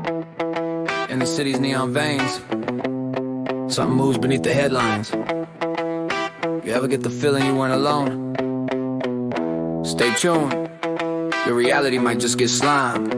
In the city's neon veins, something moves beneath the headlines. You ever get the feeling you weren't alone? Stay tuned, your reality might just get slimed.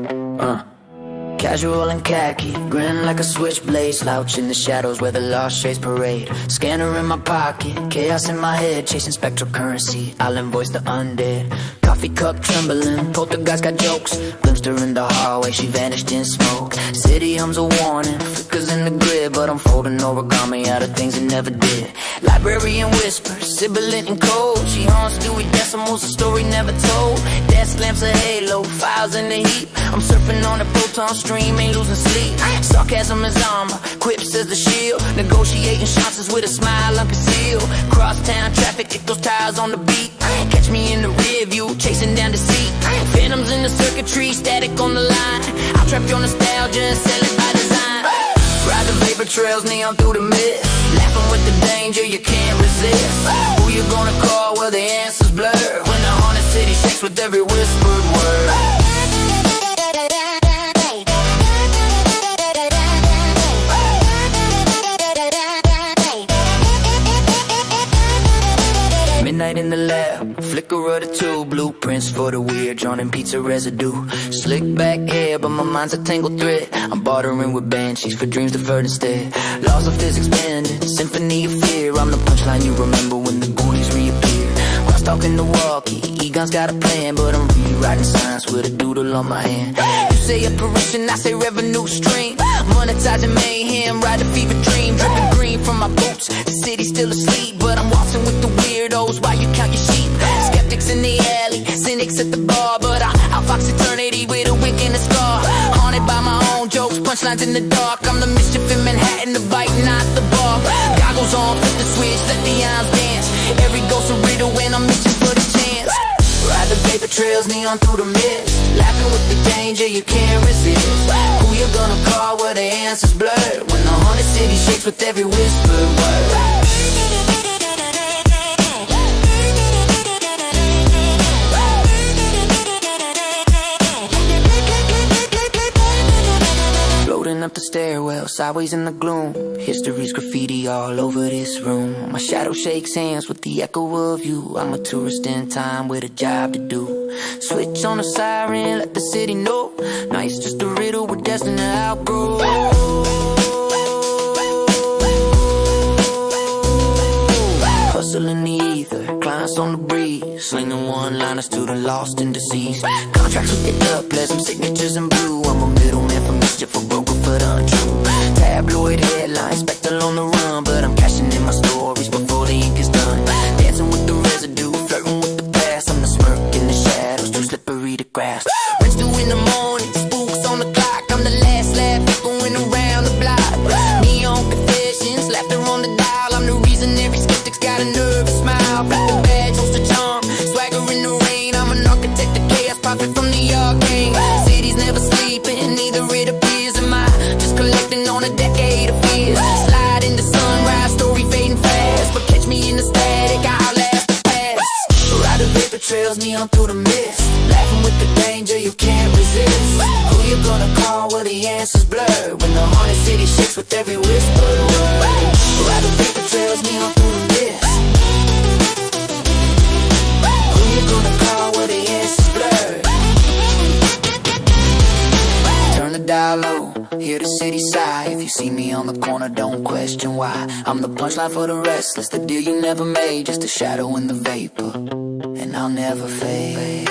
Casual and khaki, grin like a switchblade, slouch in the shadows where the lost shades parade. Scanner in my pocket, chaos in my head, chasing spectral currency, I'll invoice the undead. Coffee cup trembling, poltergeist got jokes. Glimpsed her in the hallway, she vanished in smoke. City hums a warning, flickers in the grid, but I'm folding origami out of things that never did. Librarian whispers, sibilant and cold. She haunts Dewey Decimals, a story never told. Desk lamps a halo, files in the heap. I'm surfing on a proton stream, ain't losing sleep. Sarcasm is armor, quips as the shield. Negotiating chances with a smile unconcealed. Crosstown traffic, kick those tires on the beat. Catch me in the rear view, chasing down the seat. Phantoms in the circuitry, static on the line. I'll trap your nostalgia and sell it by design. Ride the vapor trails, neon through the mist. Laughing with the danger you can't resist. Who you gonna call? Well, the answer's blurred when the haunted city shakes with every whispered word. Midnight in the lab, flicker of the two blueprints for the weird, drawn in pizza residue. Slick back hair, but my mind's a tangled thread. I'm bartering with banshees for dreams deferred instead. Laws of physics bending, symphony of fear. I'm the punchline you remember when the ghoulies reappear. Crosstalking the walkie, Egon's got a plan, but I'm rewriting science with a doodle on my hand. You say apparition, I say revenue stream. Monetizing mayhem, ride a fever dream. Dripping green from my boots, the city's still asleep, but I'm waltzing with the weirdos while you count your sheep. Skeptics in the alley, cynics at the bar, but I'll fox eternity with a wink and a scar. Haunted by my own jokes, punchlines in the dark. I'm the mischief in Manhattan, the bite, not the bar. Goggles on, flip the switch, let the eyes dance. Every ghost a riddle when I'm itching for the chance. Ride the vapor trails, neon through the mist. Laughing with the danger you can't resist. Who you gonna call? Well, the answer's blurred when the haunted city shakes with every whispered word. Up the stairwell, sideways in the gloom. History's graffiti all over this room. My shadow shakes hands with the echo of you. I'm a tourist in time with a job to do. Switch on the siren, let the city know. Nice, just a riddle we're destined to outgrow. Hustle in the ether, clients on the breeze. Slinging one-liners to the lost and deceased. Contracts with the pleasant signatures in blue. I'm a middleman for mischief, a broker for the untrue. Tabloid headlines, spectral on the run, but I'm cashing in my stories before the ink is done. Dancing with the residue, flirting with the past. I'm the smirk in the shadows, too slippery to grasp. Rinse through in the morning, spooks on the clock. I'm the last laugh echoing around the block. Neon confessions, laughter on the dial. I'm the reason every skeptic's got a nervous smile. Flip the badge, host the charm, swagger in the rain. I'm an architect of chaos, prophet from the arcane. City's never sleeping, neither it appears. Am I just collecting on a decade of fears? Slide into sunrise, story fading fast, but catch me in the static, I'll last the past. Ride the vapor trails, neon through the mist. Laughing with the danger you can't resist. Who you gonna call? Well, the answer's blurred when the haunted city shakes with every whispered word. Ride the vapor trails, neon through the mist. Who you gonna call? Well, the answer's blurred. Turn the dial low, hear the city sigh. If you see me on the corner, don't question why. I'm the punchline for the restless, the deal you never made. Just a shadow in the vapor, and I'll never fade.